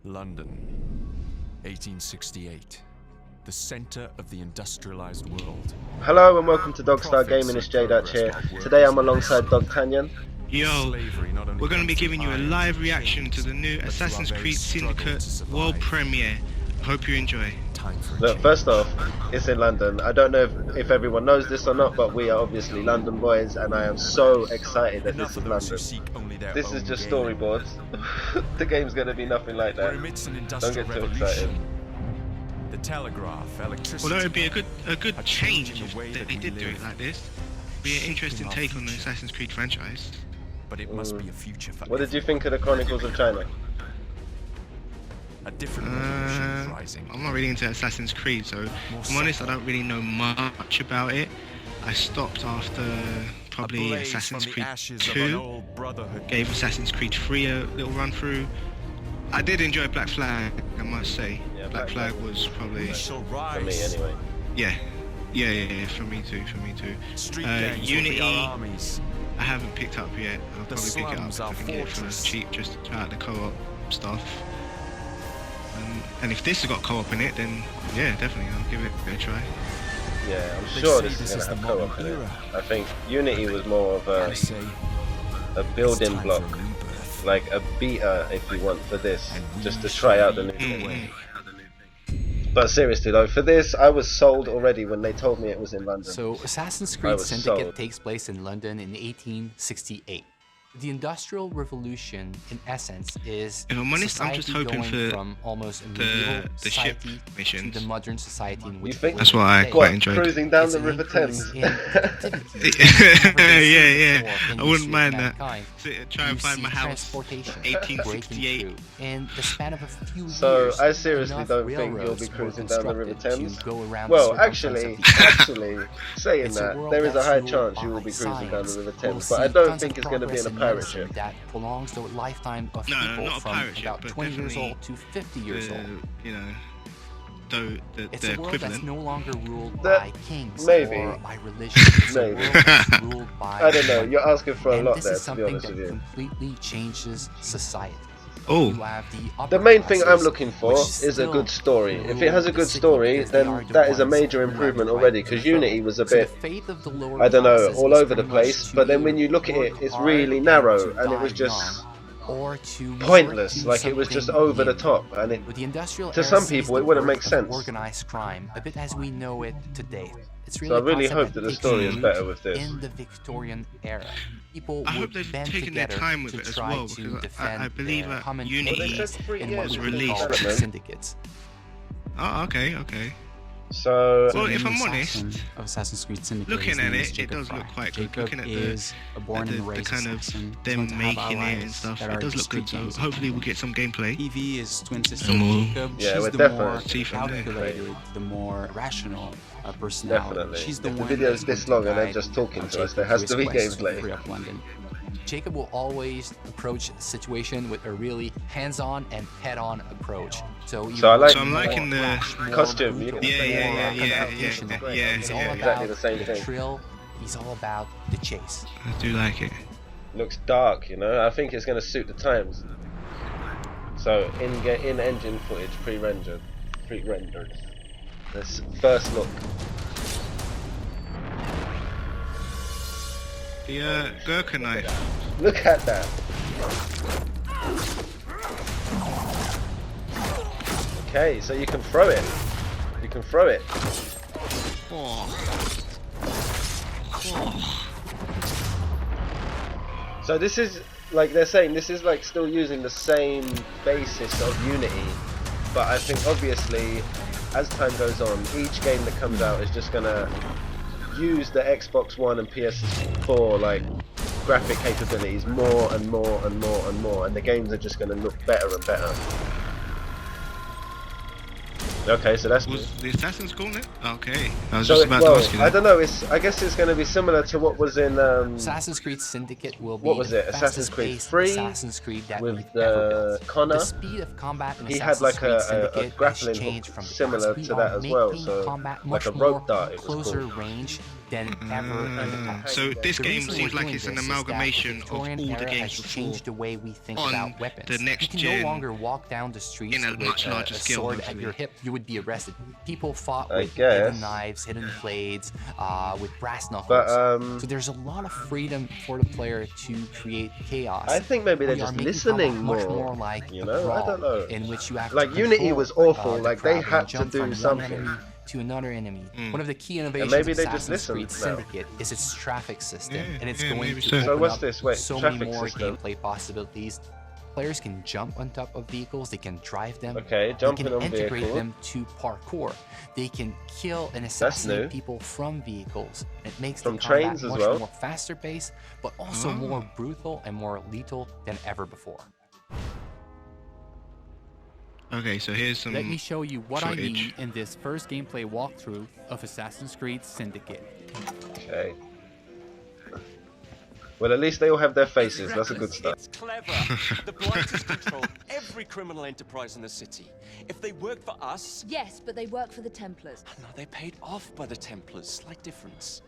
London, 1868. The center of the industrialized world. Hello and welcome to Dogstar Gaming, it's J-Dutch here. Today I'm alongside DogTanYan. Yo, we're going to be giving you a live reaction to the new Assassin's Creed Syndicate world premiere. Hope you enjoy. Look, first off, it's in London. I don't know if everyone knows this or not, but we are obviously London boys, and I am so excited that this is London. This is just storyboards. The game's going to be nothing like that. Don't get too excited. The telegraph, electricity. Although it'd be a good change if they did do it like this. Be an interesting take on the Assassin's Creed franchise. But it must be a future for What did you think of the Chronicles of China? A different revolution is rising. I'm not really into Assassin's Creed, so if I'm honest, I don't really know much about it. I stopped after probably Assassin's Creed 2, gave Assassin's Creed 3 a little run through. I did enjoy Black Flag, I must say. Yeah, Black Flag was probably... For me anyway. Yeah, for me too. Unity, I haven't picked up yet. I'll probably pick it up if I can get it for cheap, just to try out the co-op stuff. And if this has got co-op in it, then yeah, definitely I'll give it a try. Yeah, I'm sure this is going to have co-op in it. I think Unity was more of a building block, like a beta if you want for this, just to try out the new thing. But seriously though, for this I was sold already when they told me it was in London. So Assassin's Creed Syndicate takes place in London in 1868. The Industrial Revolution, in essence, is society going from almost a medieval society to the modern society in which that's what I quite enjoyed. Cruising down the River Thames. Yeah, I wouldn't mind that. Try and find my house. 1868. In the span of a few years, so I seriously don't think you'll be cruising down the River Thames. Well, actually, saying that, there is a high chance you will be cruising down the River Thames, but I don't think it's going to be in a pirate ship. That prolongs the lifetime of people from about 20 years old to 50 years old. You know, though it's the a world equivalent. that's no longer ruled by kings maybe. Or by religion. It's a world that's ruled by I don't know, you're asking for a lot there, this is to be something honest with that you. completely changes society. Oh. You have The main thing I'm looking for is a good story. If it has a good story, then that is a major improvement already, because Unity was a bit, I don't know, all over the place, but then when you look at it, it's really narrow, and it was just pointless, like it was just over the top, and it, to some people it wouldn't make sense. Organized crime, a bit as we know it today. It's really so I really hope that the story is better with this. In the Victorian era, people I hope they've taken their time with it as well, because I believe that Unity was released. Syndicates. Oh, okay. So, well, if I'm honest, of Assassin's Creed Syndicate, looking at it, it does look quite good. Looking at the kind of them making it and stuff, it does look good. So hopefully we'll get some gameplay. Evie is twin sister Jacob. Yeah, she's we're the definitely more calculated, the more rational personality. Definitely. She's the if one the video's this long and they're just talking to us, there has to be gameplay. Jacob will always approach the situation with a really hands-on and head-on approach. So I'm liking the costume. Yeah. Exactly the same thing. Thrill. He's all about the chase. I do like it. Looks dark, you know. I think it's going to suit the times. So in-engine footage, pre-rendered. This first look. The Gurkha knife. Look at that. Okay, so you can throw it. So this is, like they're saying, this is like still using the same basis of Unity, but I think obviously as time goes on, each game that comes out is just gonna use the Xbox One and PS4 like graphic capabilities more and more, and the games are just going to look better and better. Okay, so that's Was good. the Assassin's Gauntlet? Okay. I was So just about to ask you I that. don't know. I guess it's going to be similar to what was in Assassin's Creed Syndicate will be what was the it? Assassin's Creed fastest-paced 3 Assassin's Creed that with we've ever built. Connor. The speed of combat in He had Assassin's like Creed a Syndicate has grappling changed hook from the similar past. to We that are as well. making So combat like much a more rope dart, it was closer called. range than ever in the past. So this The game reason seems we're like doing it's an this is that amalgamation the of all Victorian the era games has before changed the way we think on about weapons. the next You can no gen longer walk down the streets in a with much a larger scale, sword at hopefully. your hip. You would be arrested. People fought I with guess. hidden knives, hidden blades, with brass knuckles. But so there's a lot of freedom for the player to create chaos. I think maybe they're We are just making listening combat much more. more like You a know, I brawl, don't know. in which you have Like to Unity control, was awful. the Like they crowd had and to jump do from one something. enemy to another enemy. One of the key And innovations maybe of they just Assassin's Creed listened now. Syndicate is its traffic system, Yeah, and it's yeah, going maybe to so. open So what's up this? Wait, so many traffic more system. gameplay possibilities. Players can jump on top of vehicles, they can drive them, Okay, they jumping can on integrate vehicle. them to parkour. They can kill and new. assassinate people from vehicles. It makes From the combat trains as much well. more faster paced, but also more brutal and more lethal than ever before. Okay, so here's some Let me show you what I footage. mean in this first gameplay walkthrough of Assassin's Creed Syndicate. Okay. Well, at least they all have their faces. That's a good start. It's clever. The Blighters control every criminal enterprise in the city. If they work for us, Yes, but they work for the Templars. no, they're paid off by the Templars. Slight difference.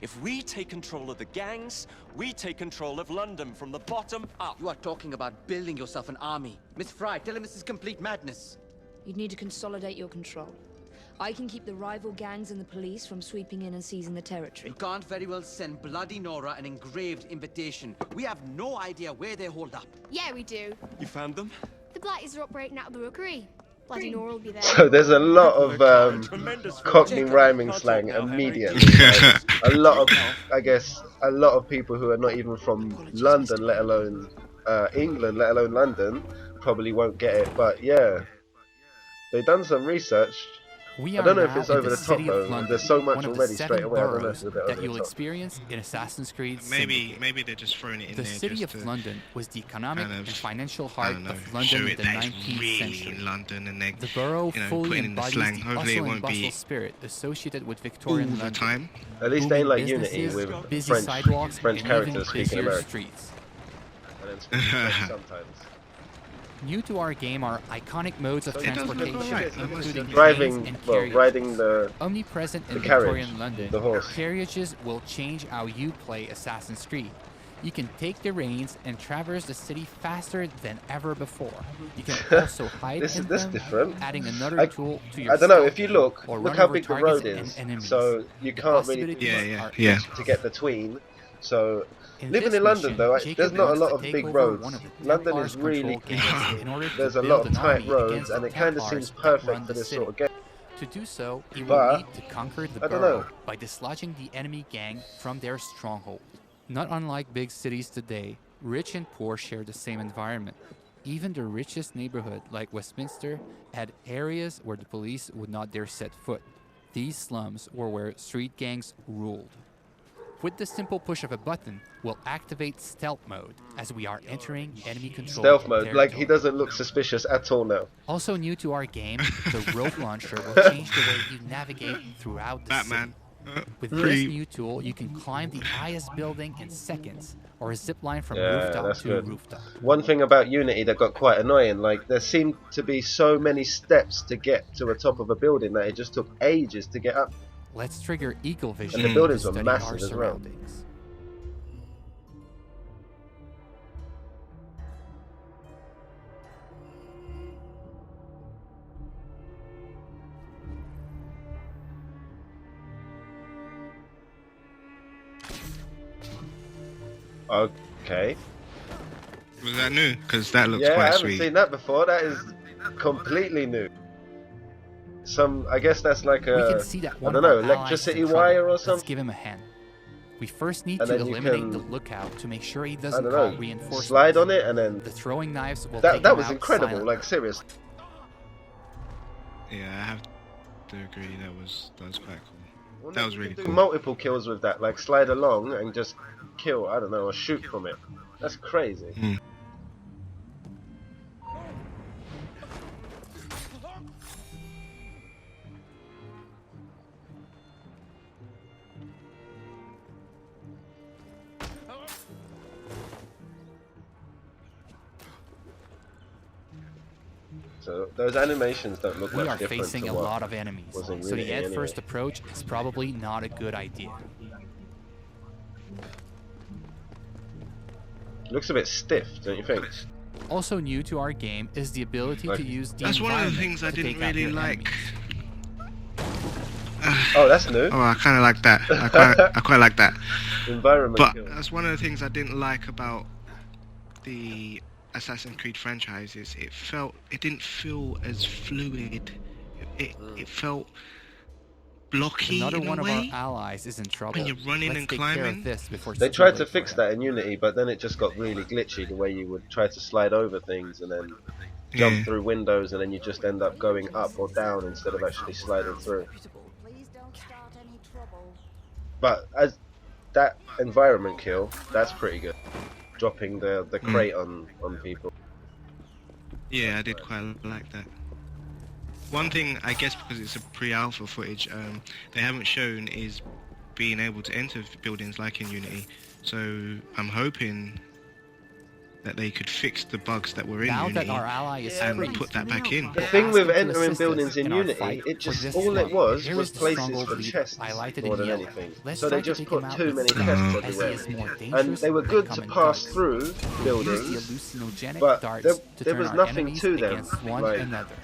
If we take control of the gangs, we take control of London from the bottom up. You are talking about building yourself an army. Miss Fry, tell him this is complete madness. You'd need to consolidate your control. I can keep the rival gangs and the police from sweeping in and seizing the territory. You can't very well send Bloody Nora an engraved invitation. We have no idea where they hold up. Yeah, we do. You found them? The Blighters are operating out of the rookery. Bloody Nora will be there. So there's a lot of Cockney rhyming slang immediately. Like, a lot of, I guess, a lot of people who are not even from London, let alone England, let alone London, probably won't get it. But yeah, they've done some research. We I are don't know if now it's in over the the top city though. of London, There's so much one of already the straight 7 away. I don't know if boroughs it's a bit over that the you'll top. experience in Assassin's Creed maybe Syndicate. they're just throwing it in The there city just of to London was the economic kind of, and financial I heart don't know, of show London in it the that it's 19th really century. in London and they, The borough you know, fully putting in the embodies slang. the Hopefully it hustle and won't bustle be spirit associated with all Victorian the London. time. At least they ain't like Booming Unity businesses, with busy French sidewalks, and characters even speaking busier American. streets. And then speaking French sometimes. New to our game are iconic modes of So it does look transportation, alright. including Driving, trains and well, carriages. riding the Omnipresent in the carriage, Victorian London, the horse. carriages will change how you play Assassin's Creed. You can take the reins and traverse the city faster than ever before. You can also hide This in is this them, different. adding another I- tool to your I don't know. stealth, If you look or how run over big the targets road and is. enemies. So you The can't really possibilities Yeah, are yeah. to get the tween. So In living this in London mission, though, Jacob there's not a wants lot to of take big over roads. one of the London Templars' is really controlled gangs in order to there's a build lot of an tight army roads, against and the it kind of Templars seems that perfect run for the this city. sort of game. To do so, you But, will need to conquer the I don't borough know. by dislodging the enemy gang from their stronghold. Not unlike big cities today, rich and poor share the same environment. Even the richest neighborhood, like Westminster, had areas where the police would not dare set foot. These slums were where street gangs ruled. With the simple push of a button, we'll activate stealth mode as we are entering enemy control. Stealth mode, like he doesn't look suspicious at all now. Also new to our game, the rope launcher will change the way you navigate throughout the Batman. city. With this Creep. new tool, you can climb the highest building in seconds, or zip line from Yeah, rooftop that's to good. rooftop. One thing about Unity that got quite annoying, like there seemed to be so many steps to get to the top of a building that it just took ages to get up. Let's trigger Eagle Vision And the to buildings were study massive our as well. surroundings. Okay. Was that new? Because that looks Yeah, I quite haven't sweet. seen that before. That is completely new. I guess that's like We can a, see that I one don't of know, our allies electricity is in trouble. wire or Let's something. give him a hand. We first need And to then you eliminate can, the lookout to make sure he I doesn't don't call know, reinforcements. slide on it and then The throwing knives will take that him was out incredible. silently. Like seriously. Yeah, I have to agree. That was quite cool. That was really do cool. multiple kills with that, like slide along and just kill. I don't know, or shoot from it. That's crazy. Hmm. better. Those animations don't look We much are different facing to a what lot of enemies, was in so the Unity anyway. first approach is probably not a good idea. Looks a bit stiff, don't you think? Also new to our game is the ability to use the That's one of the environment things I to didn't take out really your like. enemies. Oh, that's new. Oh, I kind of like that. I quite like that. Environment But kill. that's one of the things I didn't like about the Assassin's Creed franchise. Is it didn't feel as fluid. It felt blocky Another in one a of way. our allies is in trouble. When you're running Let's and take care climbing. of this before it's They too tried to late fix for them. that in Unity, but then it just got really glitchy, the way you would try to slide over things and then jump through windows, and then you just end up going up or down instead of actually sliding through. But as that environment kill, that's pretty good. Dropping the crate on people. Yeah, I did quite like that. One thing, I guess, because it's a pre-alpha footage, they haven't shown is being able to enter buildings like in Unity. So I'm hoping that they could fix the bugs that were in Now Unity that our ally is and free, put that back in. The thing with Ask him to entering assist buildings us in in our Unity, fight it for just this all it slum. was Here is the places stronghold for leader, chests highlighted more in than yellow. anything. Let's So try they to just take put him out too with many speed, chests as he everywhere, is more and dangerous they were than good to common pass thugs. through Use the buildings, hallucinogenic but darts to there turn was our nothing enemies to them. against one Like another.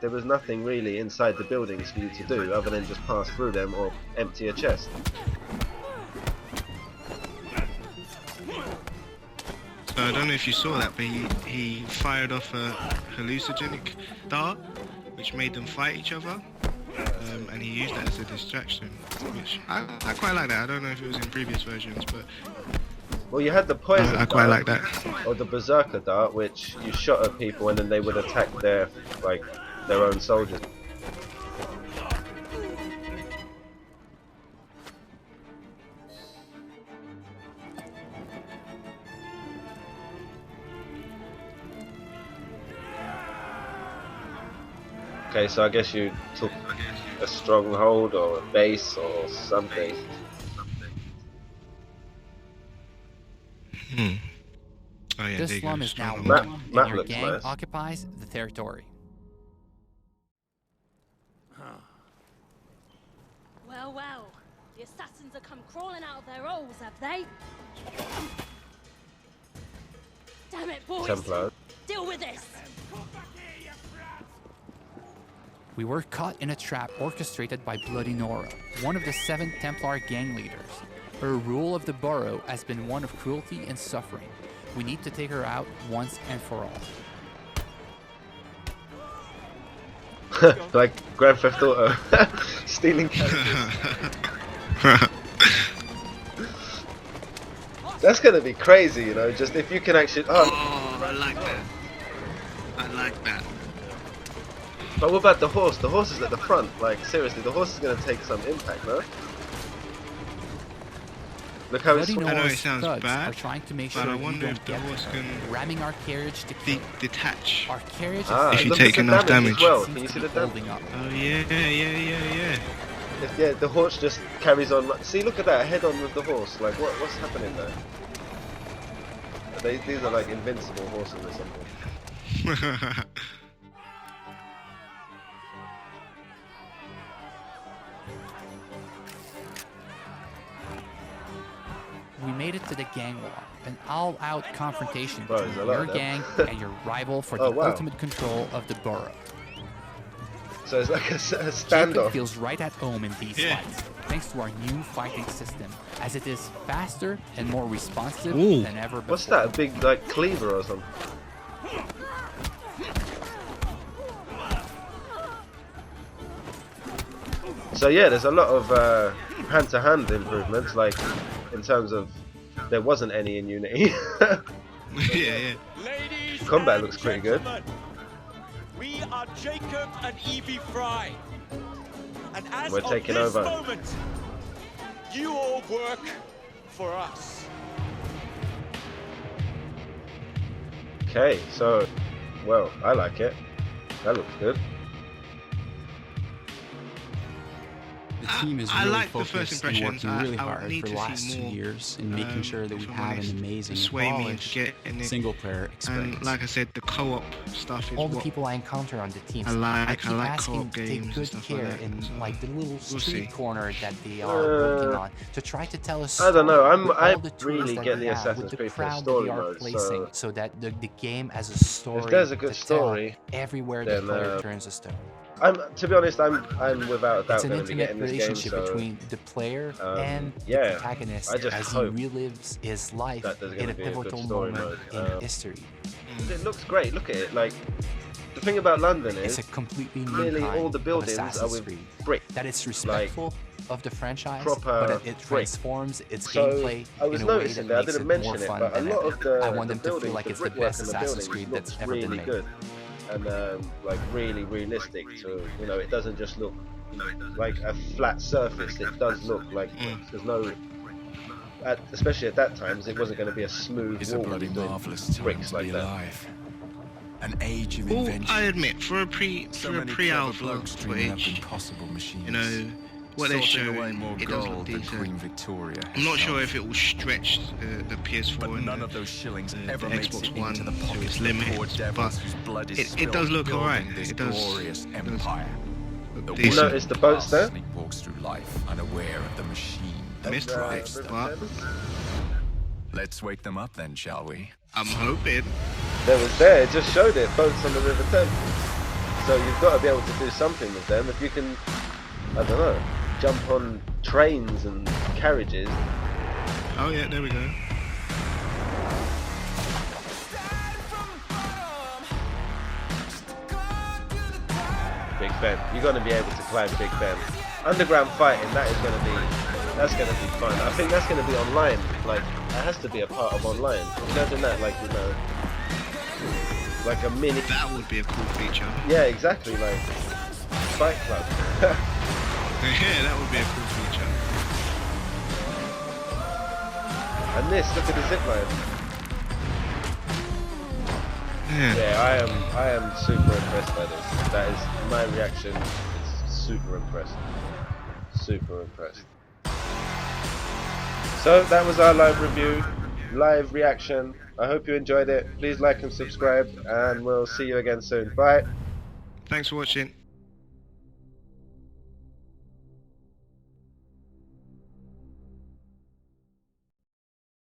there was nothing really inside the buildings for you to do other than just pass through them or empty a chest. So I don't know if you saw that, but he fired off a hallucinogenic dart, which made them fight each other, and he used that as a distraction, which I quite like that. I don't know if it was in previous versions, but Well, you had the poison I quite dart, like that. or the berserker dart, which you shot at people and then they would attack their own soldiers. Okay, so I guess you took a stronghold or a base or something. Oh yeah, This there you go. slum is now Stronghold. one, Map and your looks gang nice. occupies the territory. Well, well, the assassins have come crawling out of their holes, have they? Damn it, boys! Templar. Deal with this! We were caught in a trap orchestrated by Bloody Nora, one of the 7 Templar gang leaders. Her rule of the borough has been one of cruelty and suffering. We need to take her out once and for all. Like Grand Theft Auto. Stealing characters. That's gonna be crazy, you know, just if you can actually... Oh, I like that. I like that. But what about the horse? The horse is at the front. Like, seriously, the horse is gonna take some impact, no? Look how it's... Bloody I know it Nora's sounds thugs bad, are trying to make but sure I we wonder don't if the get horse her, can ramming our carriage to kill. detach. Our carriage Ah, If you look take at the enough damage as damage. well. seems Can you to see be the damage? holding up. Oh yeah. Yeah, the horse just carries on. See, look at that, head on with the horse. Like, what's happening there? These are like invincible horses or something. We made it to the gang war, an all-out confrontation Bro, between there's a lot your of them. gang and your rival for Oh, the wow. ultimate control of the borough. So it's like a Jacob standoff. feels right at home in these Yeah. fights, thanks to our new fighting system, as it is faster and more responsive Ooh. than ever before. What's that? A big like cleaver or something? So yeah, there's a lot of hand-to-hand improvements, like in terms of there wasn't any in Unity. yeah. Ladies Combat and looks pretty good. gentlemen, we are Jacob and Evie Fry. And as We're of taking this over. moment, you all work for us. Okay, so well, I like it. That looks good. The team is I really like the first focused and impressions. working really I would hard need for the to last see 2 more, years in making sure that we if I'm have an honest, amazing, to sway me into polished getting it. single-player experience. And like I said, the co-op stuff is All the what people I encounter on the teams, I keep like asking co-op to take games and good stuff like care that, in so like the little we'll street see. corner that they are working on to try to tell us. I don't know. I the really that get they the have, Assassin's with the Creed for crowd story that they are mode, placing, so that the game as a story. if there's a good to story, tell everywhere then, the player turns a stone. to be honest, I'm without a doubt It's an going to be intimate getting this game. relationship So between the player and yeah, the protagonist I just as he hope relives his life that there's in going a to be a good pivotal story moment mode. in history. It looks great. Look at it. Like, the thing about London It's is a completely new nearly kind all the of buildings are Assassin's with Creed. brick. That it's respectful of the franchise, proper but it brick. transforms its So gameplay I was in a way noticing that that I makes didn't it mention more it, fun but a than lot ever. of the I want the them to feel buildings, like the it's the brickwork best in the Assassin's buildings Creed looks that's ever been really made. good and like really realistic. To it doesn't just look like a flat surface. It does look like there's no. Especially at that time, it wasn't going to be a smooth It's wall a bloody doing marvelous time bricks to like be that. alive. An age of Well, invention. I admit, for a pre-alpha blokes dreaming up footage, impossible machines. you know, what they show, it does look than decent. Queen Victoria. I'm not sure if it will stretch the PS4 But and none of those shillings ever the makes Xbox it One into the to pockets its of the limit, poor devils whose blood is it does look spilled alright. building this It does glorious empire. The decent. You notice the boats there? Walks through life unaware of the machine that Missed drives right, them. but Let's wake them up then, shall we? I'm hoping. There was there. It just showed it. Boats on the River Thames. So you've got to be able to do something with them. If you can, I don't know, jump on trains and carriages. Oh yeah, there we go. Big Ben. You're going to be able to climb Big Ben. Underground fighting, that's going to be fun. I think that's going to be online. Like, it has to be a part of online. Imagine that, like, like a mini. That would be a cool feature. Yeah, exactly. Like Fight Club. Yeah, that would be a cool feature. And this, look at the zipline. Yeah. I am super impressed by this. That is my reaction. It's super impressed. Super impressed. So that was our live review, live reaction. I hope you enjoyed it. Please like and subscribe, and we'll see you again soon. Bye. Thanks for watching.